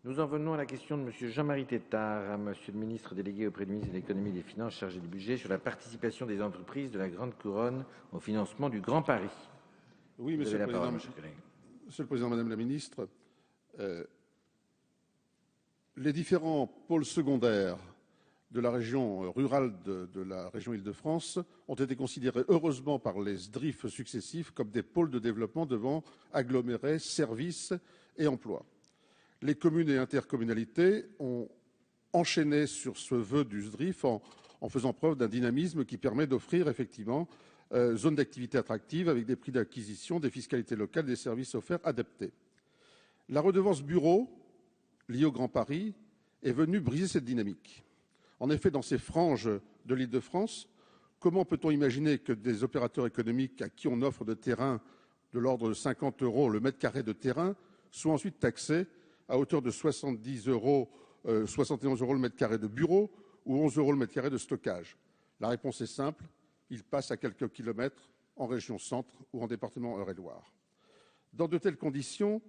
Nous en venons à la question de M. Jean-Marie Tétart, à Monsieur le ministre délégué auprès du ministre de l'Économie et des Finances chargé du budget sur la participation des entreprises de la Grande Couronne au financement du Grand Paris. Oui, Vous Monsieur avez le la parole, Président. mon cher collègue. Monsieur le Président, Madame la Ministre, les différents pôles secondaires de la région rurale de la région Île-de-France ont été considérés heureusement par les SDRIF successifs comme des pôles de développement devant agglomérer services et emplois. Les communes et intercommunalités ont enchaîné sur ce vœu du SDRIF en faisant preuve d'un dynamisme qui permet d'offrir effectivement zones d'activité attractives avec des prix d'acquisition, des fiscalités locales, des services offerts adaptés. La redevance bureau liée au Grand Paris est venue briser cette dynamique. En effet, dans ces franges de l'Île-de-France, comment peut-on imaginer que des opérateurs économiques à qui on offre de terrain de l'ordre de 50 € le mètre carré de terrain soient ensuite taxés à hauteur de 71 € le mètre carré de bureau ou 11 € le mètre carré de stockage? La réponse est simple, ils passent à quelques kilomètres en région centre ou en département Eure-et-Loir. Dans de telles conditions,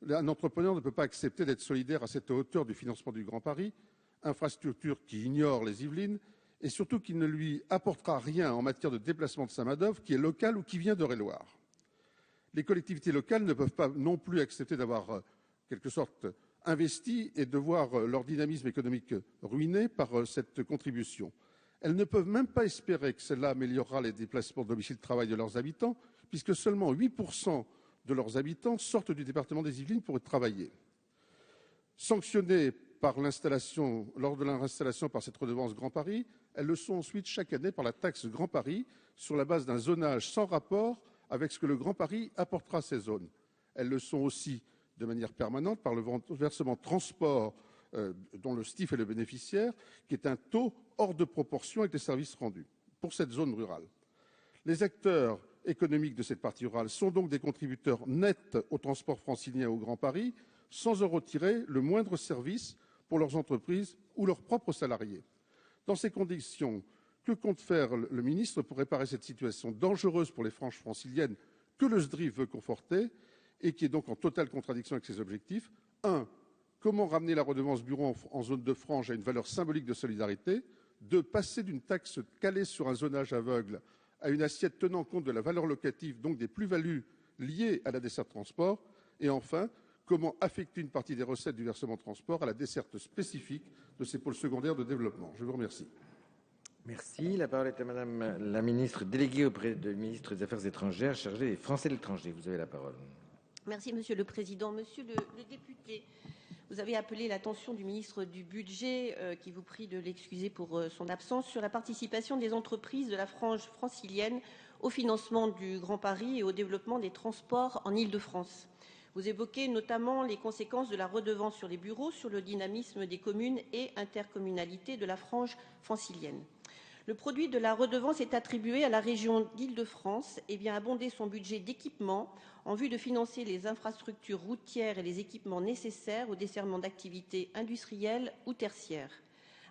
un entrepreneur ne peut pas accepter d'être solidaire à cette hauteur du financement du Grand Paris, infrastructure qui ignore les Yvelines et surtout qui ne lui apportera rien en matière de déplacement de sa main-d'œuvre qui est locale ou qui vient d'Eure-et-Loir. Les collectivités locales ne peuvent pas non plus accepter d'avoir, quelque sorte, investi et de voir leur dynamisme économique ruiné par cette contribution. Elles ne peuvent même pas espérer que cela améliorera les déplacements de domicile-travail de leurs habitants, puisque seulement 8% de leurs habitants sortent du département des Yvelines pour y travailler. Sanctionnées lors de leur installation par cette redevance Grand Paris, elles le sont ensuite chaque année par la taxe Grand Paris sur la base d'un zonage sans rapport avec ce que le Grand Paris apportera à ces zones. Elles le sont aussi de manière permanente par le versement transport dont le STIF est le bénéficiaire, qui est un taux hors de proportion avec les services rendus pour cette zone rurale. Les acteurs économiques de cette partie rurale sont donc des contributeurs nets au transport francilien au Grand Paris, sans en retirer le moindre service pour leurs entreprises ou leurs propres salariés. Dans ces conditions, que compte faire le ministre pour réparer cette situation dangereuse pour les franges franciliennes que le SDRIF veut conforter et qui est donc en totale contradiction avec ses objectifs? 1. Comment ramener la redevance bureau en zone de frange à une valeur symbolique de solidarité? 2. Passer d'une taxe calée sur un zonage aveugle à une assiette tenant compte de la valeur locative, donc des plus-values liées à la desserte transport? Et enfin, comment affecter une partie des recettes du versement transport à la desserte spécifique de ces pôles secondaires de développement? Je vous remercie. Merci. La parole est à Madame la ministre déléguée auprès du ministre des Affaires étrangères chargée des Français de l'étranger. Vous avez la parole. Merci, Monsieur le Président. Monsieur le député, vous avez appelé l'attention du ministre du Budget, qui vous prie de l'excuser pour son absence, sur la participation des entreprises de la frange francilienne au financement du Grand Paris et au développement des transports en Île-de-France. Vous évoquez notamment les conséquences de la redevance sur les bureaux sur le dynamisme des communes et intercommunalités de la frange francilienne. Le produit de la redevance est attribué à la région d'Île-de-France et vient abonder son budget d'équipement en vue de financer les infrastructures routières et les équipements nécessaires au desserrement d'activités industrielles ou tertiaires.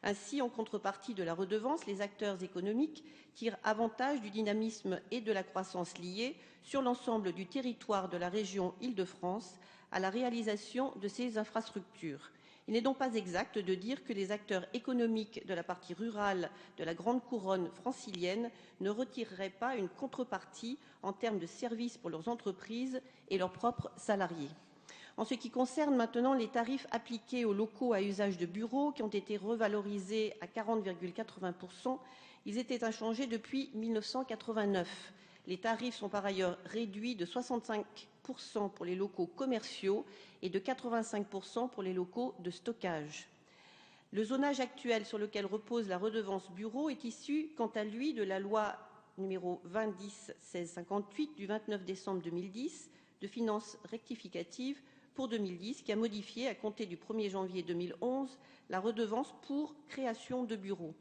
Ainsi, en contrepartie de la redevance, les acteurs économiques tirent avantage du dynamisme et de la croissance liés sur l'ensemble du territoire de la région Île-de-France à la réalisation de ces infrastructures. Il n'est donc pas exact de dire que les acteurs économiques de la partie rurale de la Grande Couronne francilienne ne retireraient pas une contrepartie en termes de services pour leurs entreprises et leurs propres salariés. En ce qui concerne maintenant les tarifs appliqués aux locaux à usage de bureaux qui ont été revalorisés à 40,80%, ils étaient inchangés depuis 1989. Les tarifs sont par ailleurs réduits de 65% pour les locaux commerciaux et de 85% pour les locaux de stockage. Le zonage actuel sur lequel repose la redevance bureau est issu, quant à lui, de la loi numéro 2010-1658 du 29 décembre 2010 de finances rectificatives pour 2010 qui a modifié, à compter du 1er janvier 2011, la redevance pour création de bureaux.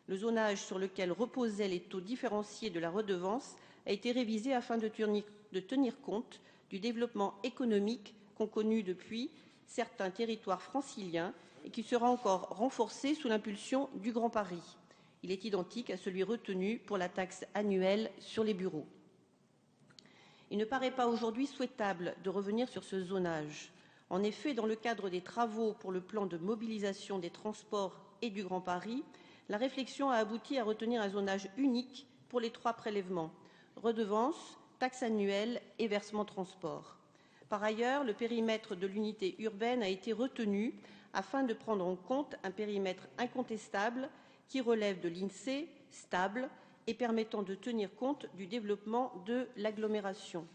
Le zonage sur lequel reposaient les taux différenciés de la redevance a été révisé afin de tenir compte du développement économique qu'ont connu depuis certains territoires franciliens et qui sera encore renforcé sous l'impulsion du Grand Paris. Il est identique à celui retenu pour la taxe annuelle sur les bureaux. Il ne paraît pas aujourd'hui souhaitable de revenir sur ce zonage. En effet, dans le cadre des travaux pour le plan de mobilisation des transports et du Grand Paris, la réflexion a abouti à retenir un zonage unique pour les 3 prélèvements: redevance, taxe annuelle et versement transport. Par ailleurs, le périmètre de l'unité urbaine a été retenu afin de prendre en compte un périmètre incontestable qui relève de l'INSEE, stable et permettant de tenir compte du développement de l'agglomération.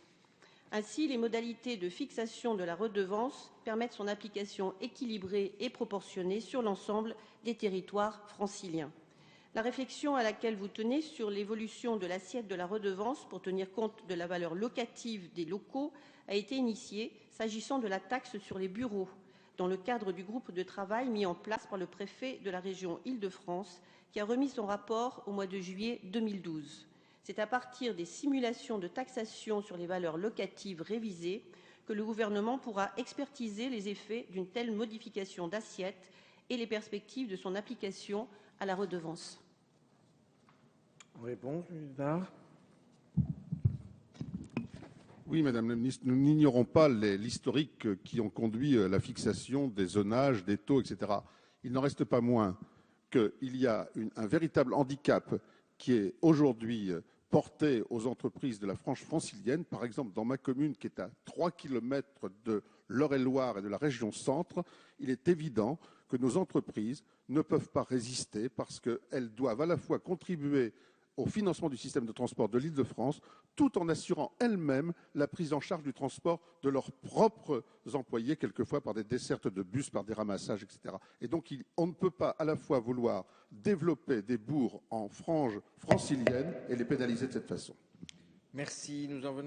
Ainsi, les modalités de fixation de la redevance permettent son application équilibrée et proportionnée sur l'ensemble des territoires franciliens. La réflexion à laquelle vous tenez sur l'évolution de l'assiette de la redevance pour tenir compte de la valeur locative des locaux a été initiée s'agissant de la taxe sur les bureaux, dans le cadre du groupe de travail mis en place par le préfet de la région Île-de-France, qui a remis son rapport au mois de juillet 2012. C'est à partir des simulations de taxation sur les valeurs locatives révisées que le gouvernement pourra expertiser les effets d'une telle modification d'assiette et les perspectives de son application à la redevance. Réponse, M. Dard. Oui, Madame la Ministre, nous n'ignorons pas l'historique qui ont conduit la fixation des zonages, des taux, etc. Il n'en reste pas moins qu'il y a un véritable handicap qui est aujourd'hui porté aux entreprises de la frange francilienne. Par exemple, dans ma commune, qui est à 3 km de l'Eure-et-Loir et de la région centre, il est évident que nos entreprises ne peuvent pas résister parce qu'elles doivent à la fois contribuer au financement du système de transport de l'Île-de-France, tout en assurant elles-mêmes la prise en charge du transport de leurs propres employés, quelquefois par des dessertes de bus, par des ramassages, etc. Et donc, on ne peut pas à la fois vouloir développer des bourgs en frange francilienne et les pénaliser de cette façon. Merci. Nous en venons